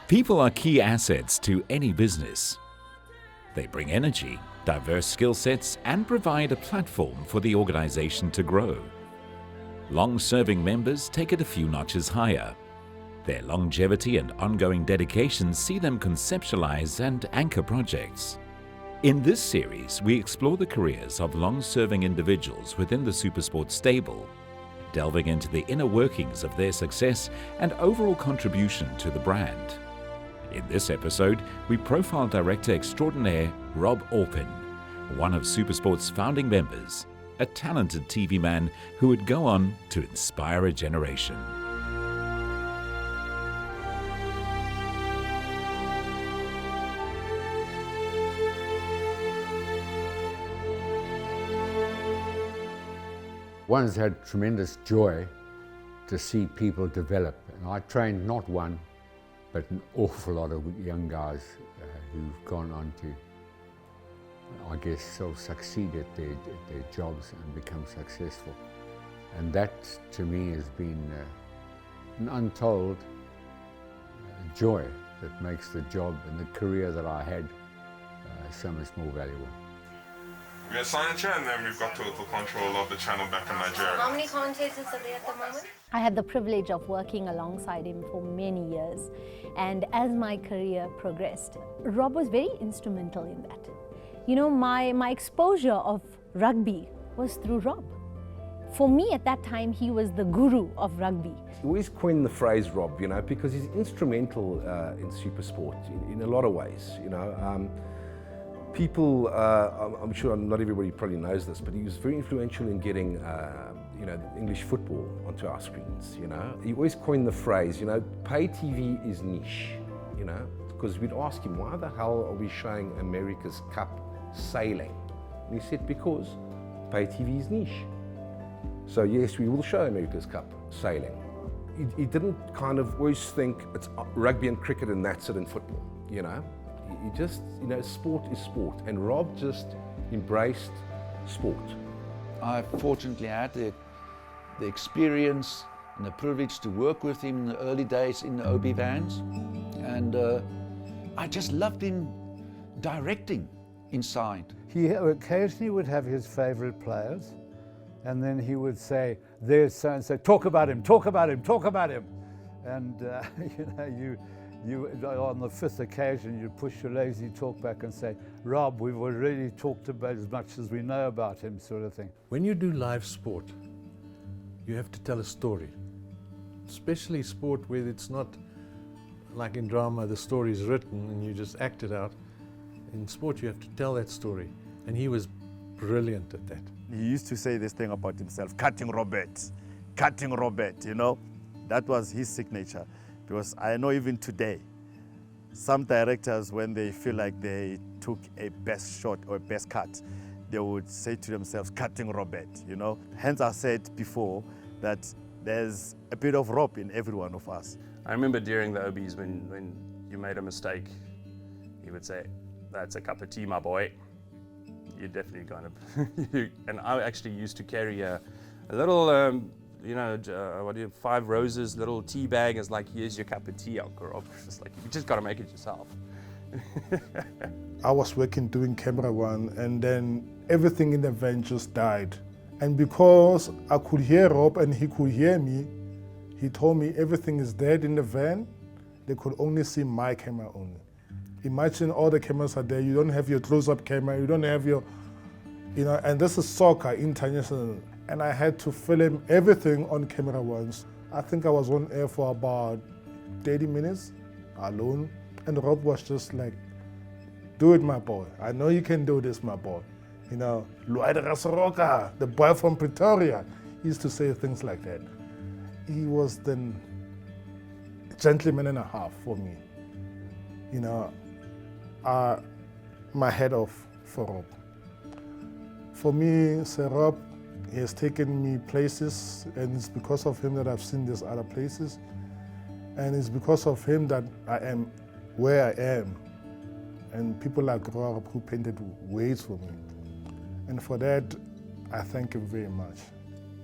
People are key assets to any business. They bring energy, diverse skill sets, and provide a platform for the organization to grow. Long-serving members take it a few notches higher. Their longevity and ongoing dedication see them conceptualize and anchor projects. In this series, we explore the careers of long-serving individuals within the SuperSport stable, delving into the inner workings of their success and overall contribution to the brand. In this episode, we profile Director Extraordinaire Rob Orpen, one of SuperSport's founding members, a talented TV man who would go on to inspire a generation. One has had tremendous joy to see people develop, and I trained not one, but an awful lot of young guys who've gone on to, I guess, succeed at their jobs and become successful. And that, to me, has been an untold joy that makes the job and the career that I had so much more valuable. We are Signature, and then we've got total control of the channel back in Nigeria. How many commentators are there at the moment? I had the privilege of working alongside him for many years, and as my career progressed, Rob was very instrumental in that. You know, my exposure of rugby was through Rob. For me at that time, he was the guru of rugby. We always coin the phrase Rob, you know, because he's instrumental in SuperSport in a lot of ways, you know. People, I'm sure not everybody probably knows this, but he was very influential in getting, you know, English football onto our screens, you know. He always coined the phrase, you know, pay TV is niche, you know, because we'd ask him, why the hell are we showing America's Cup sailing? And he said, because pay TV is niche. So yes, we will show America's Cup sailing. He didn't kind of always think it's rugby and cricket and that's it in football, you know. He just, you know, sport is sport, and Rob just embraced sport. I fortunately had the experience and the privilege to work with him in the early days in the OB vans, and I just loved him directing inside. He occasionally would have his favorite players, and then he would say, there's so and so, talk about him, talk about him, talk about him. And you know, you, on the fifth occasion, you push your lazy talk back and say, Rob, we've already talked about as much as we know about him, sort of thing. When you do live sport, you have to tell a story, especially sport where it's not like in drama, the story is written and you just act it out. In sport, you have to tell that story, and he was brilliant at that. He used to say this thing about himself, cutting Robert, you know. That was his signature. Because I know even today, some directors, when they feel like they took a best shot or a best cut, they would say to themselves, cutting Robert, you know. Hence I said before that there's a bit of Rob in every one of us. I remember during the OBs when you made a mistake, he would say, that's a cup of tea, my boy. You definitely kind of, and I actually used to carry a little, you know, 5 roses, little tea bag. It's like, here's your cup of tea, Uncle Rob. It's like, you just got to make it yourself. I was working doing camera one, and then everything in the van just died. And because I could hear Rob and he could hear me, he told me everything is dead in the van. They could only see my camera only. Imagine all the cameras are there. You don't have your close-up camera. You don't have your, you know, and this is soccer international. And I had to film everything on camera once. I think I was on air for about 30 minutes alone. And Rob was just like, do it, my boy. I know you can do this, my boy. You know, the boy from Pretoria. He used to say things like that. He was then a gentleman and a half for me. You know, my head off for Rob. For me, Sir Rob, he has taken me places, and it's because of him that I've seen these other places. And it's because of him that I am where I am. And people like Rob who painted ways for me. And for that, I thank him very much.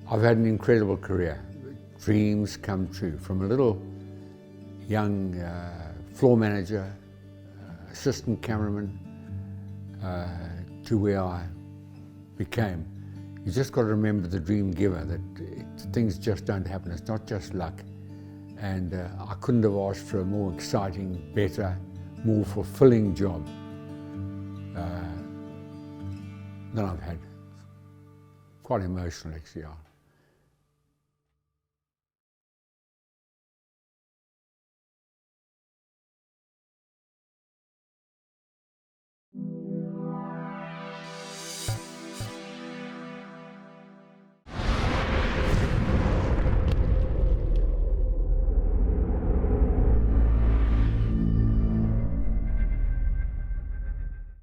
I've had an incredible career. Dreams come true. From a little young floor manager, assistant cameraman, to where I became. You just got to remember the dream giver, that things just don't happen. It's not just luck. And I couldn't have asked for a more exciting, better, more fulfilling job than I've had. Quite emotional, actually.